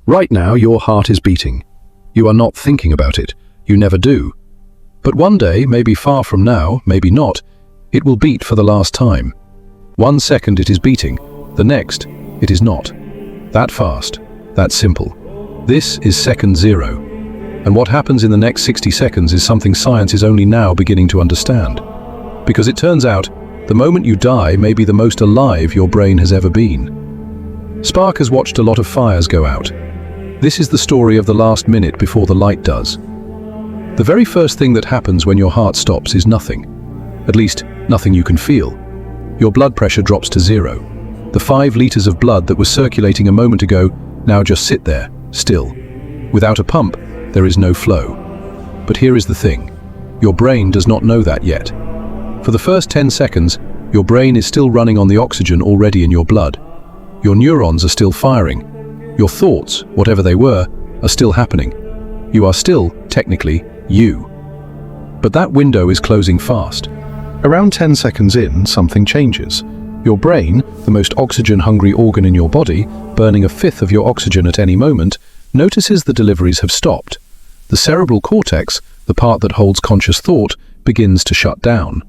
Right now, your heart is beating. You are not thinking about it. You never do. But one day, maybe far from now, maybe not, it will beat for the last time. 1 second it is beating, the next, it is not. That fast, that simple. This is second zero. And what happens in the next 60 seconds is something science is only now beginning to understand. Because it turns out, the moment you die may be the most alive your brain has ever been. Spark has watched a lot of fires go out. This is the story of the last minute before the light does. The very first thing that happens when your heart stops is nothing. At least, nothing you can feel. Your blood pressure drops to zero. The 5 liters of blood that was circulating a moment ago now just sit there, still. Without a pump, there is no flow. But here is the thing. Your brain does not know that yet. For the first 10 seconds, your brain is still running on the oxygen already in your blood. Your neurons are still firing. Your thoughts, whatever they were, are still happening. You are still, technically, you. But that window is closing fast. Around 10 seconds in, something changes. Your brain, the most oxygen-hungry organ in your body, burning 1/5 of your oxygen at any moment, notices the deliveries have stopped. The cerebral cortex, the part that holds conscious thought, begins to shut down.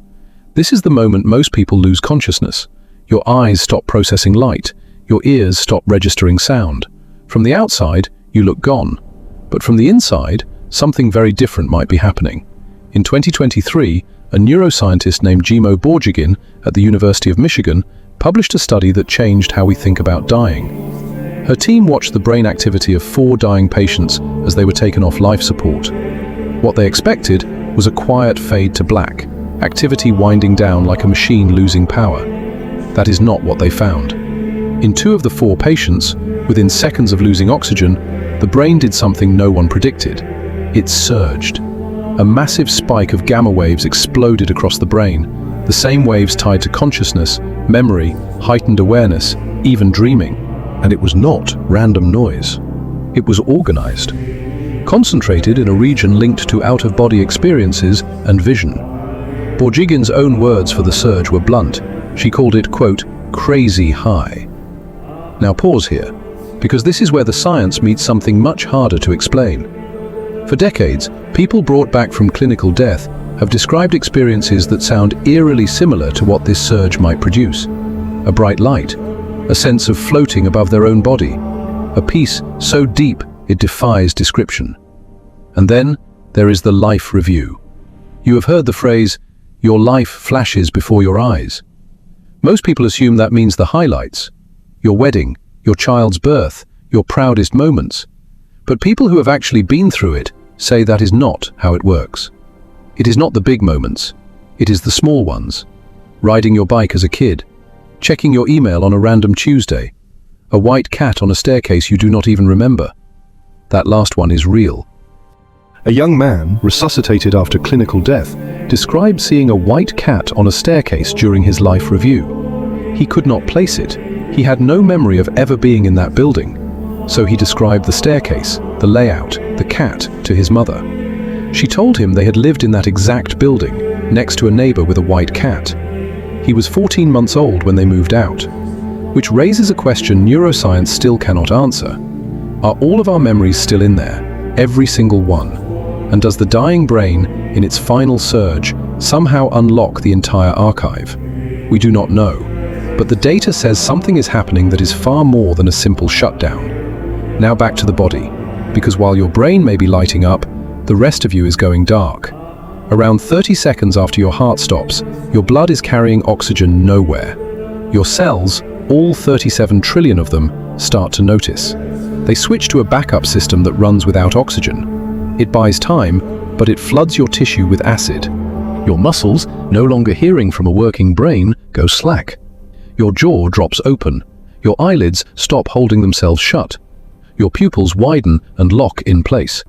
This is the moment most people lose consciousness. Your eyes stop processing light. Your ears stop registering sound. From the outside, you look gone. But from the inside, something very different might be happening. In 2023, a neuroscientist named Jimo Borjigin at the University of Michigan published a study that changed how we think about dying. Her team watched the brain activity of 4 dying patients as they were taken off life support. What they expected was a quiet fade to black, activity winding down like a machine losing power. That is not what they found. In 2 of the 4 patients, within seconds of losing oxygen, the brain did something no one predicted. It surged. A massive spike of gamma waves exploded across the brain, the same waves tied to consciousness, memory, heightened awareness, even dreaming. And it was not random noise. It was organized, concentrated in a region linked to out-of-body experiences and vision. Borjigin's own words for the surge were blunt. She called it, quote, crazy high. Now pause here, because this is where the science meets something much harder to explain. For decades, people brought back from clinical death have described experiences that sound eerily similar to what this surge might produce. A bright light, a sense of floating above their own body, a peace so deep it defies description. And then there is the life review. You have heard the phrase, your life flashes before your eyes. Most people assume that means the highlights, your wedding, your child's birth, your proudest moments. But people who have actually been through it say that is not how it works. It is not the big moments, it is the small ones. Riding your bike as a kid, checking your email on a random Tuesday, a white cat on a staircase you do not even remember. That last one is real. A young man, resuscitated after clinical death, described seeing a white cat on a staircase during his life review. He could not place it. He had no memory of ever being in that building. So he described the staircase, the layout, the cat to his mother. She told him they had lived in that exact building, next to a neighbor with a white cat. He was 14 months old when they moved out, which raises a question neuroscience still cannot answer. Are all of our memories still in there, every single one? And does the dying brain, in its final surge, somehow unlock the entire archive? We do not know, but the data says something is happening that is far more than a simple shutdown. Now back to the body, because while your brain may be lighting up, the rest of you is going dark. Around 30 seconds after your heart stops, your blood is carrying oxygen nowhere. Your cells, all 37 trillion of them, start to notice. They switch to a backup system that runs without oxygen. It buys time, but it floods your tissue with acid. Your muscles, no longer hearing from a working brain, go slack. Your jaw drops open. Your eyelids stop holding themselves shut. Your pupils widen and lock in place.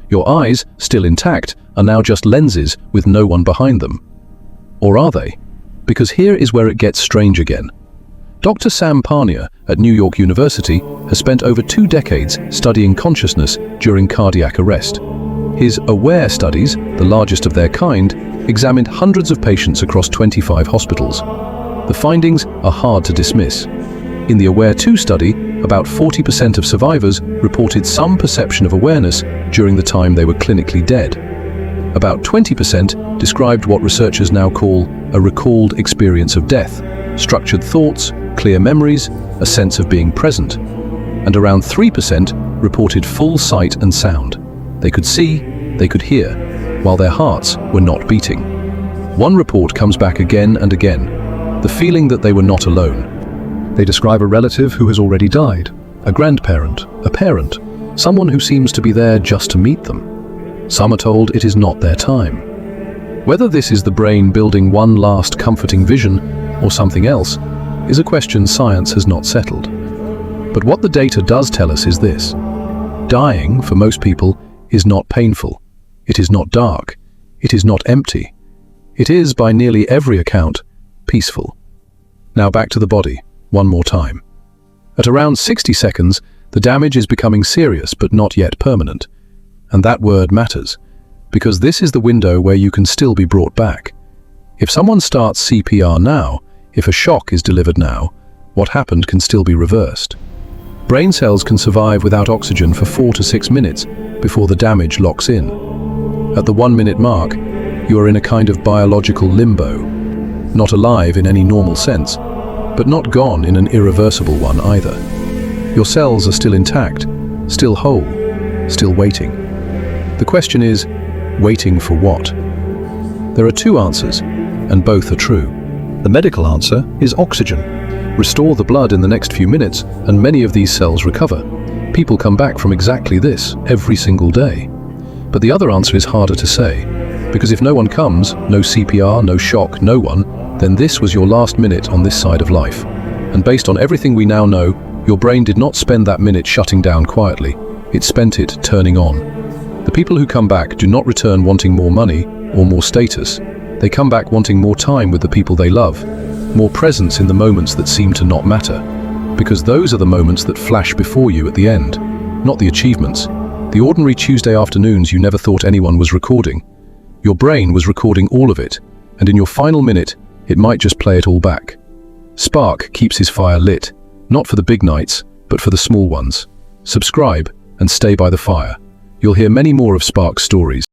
Your eyes, still intact, are now just lenses with no one behind them. Or are they? Because here is where it gets strange again. Dr. Sam Parnia at New York University has spent over 2 decades studying consciousness during cardiac arrest. His AWARE studies, the largest of their kind, examined hundreds of patients across 25 hospitals. The findings are hard to dismiss. In the Aware 2 study, about 40% of survivors reported some perception of awareness during the time they were clinically dead. About 20% described what researchers now call a recalled experience of death, structured thoughts, clear memories, a sense of being present. And around 3% reported full sight and sound. They could see, they could hear, while their hearts were not beating. One report comes back again and again, the feeling that they were not alone. They describe a relative who has already died, a grandparent, a parent, someone who seems to be there just to meet them. Some are told it is not their time. Whether this is the brain building one last comforting vision or something else is a question science has not settled. But what the data does tell us is this: dying, for most people, is not painful. It is not dark. It is not empty. It is, by nearly every account, peaceful. Now back to the body, one more time. At around 60 seconds, the damage is becoming serious but not yet permanent. And that word matters, because this is the window where you can still be brought back. If someone starts CPR now, if a shock is delivered now, what happened can still be reversed. Brain cells can survive without oxygen for 4 to 6 minutes before the damage locks in. At the 1-minute mark, you are in a kind of biological limbo, not alive in any normal sense, but not gone in an irreversible one either. Your cells are still intact, still whole, still waiting. The question is, waiting for what? There are two answers, and both are true. The medical answer is oxygen. Restore the blood in the next few minutes, and many of these cells recover. People come back from exactly this every single day. But the other answer is harder to say, because if no one comes, no CPR, no shock, no one, then this was your last minute on this side of life. And based on everything we now know, your brain did not spend that minute shutting down quietly. It spent it turning on. The people who come back do not return wanting more money or more status. They come back wanting more time with the people they love, more presence in the moments that seem to not matter. Because those are the moments that flash before you at the end, not the achievements. The ordinary Tuesday afternoons you never thought anyone was recording. Your brain was recording all of it, and in your final minute, it might just play it all back. Spark keeps his fire lit, not for the big nights, but for the small ones. Subscribe and stay by the fire. You'll hear many more of Spark's stories.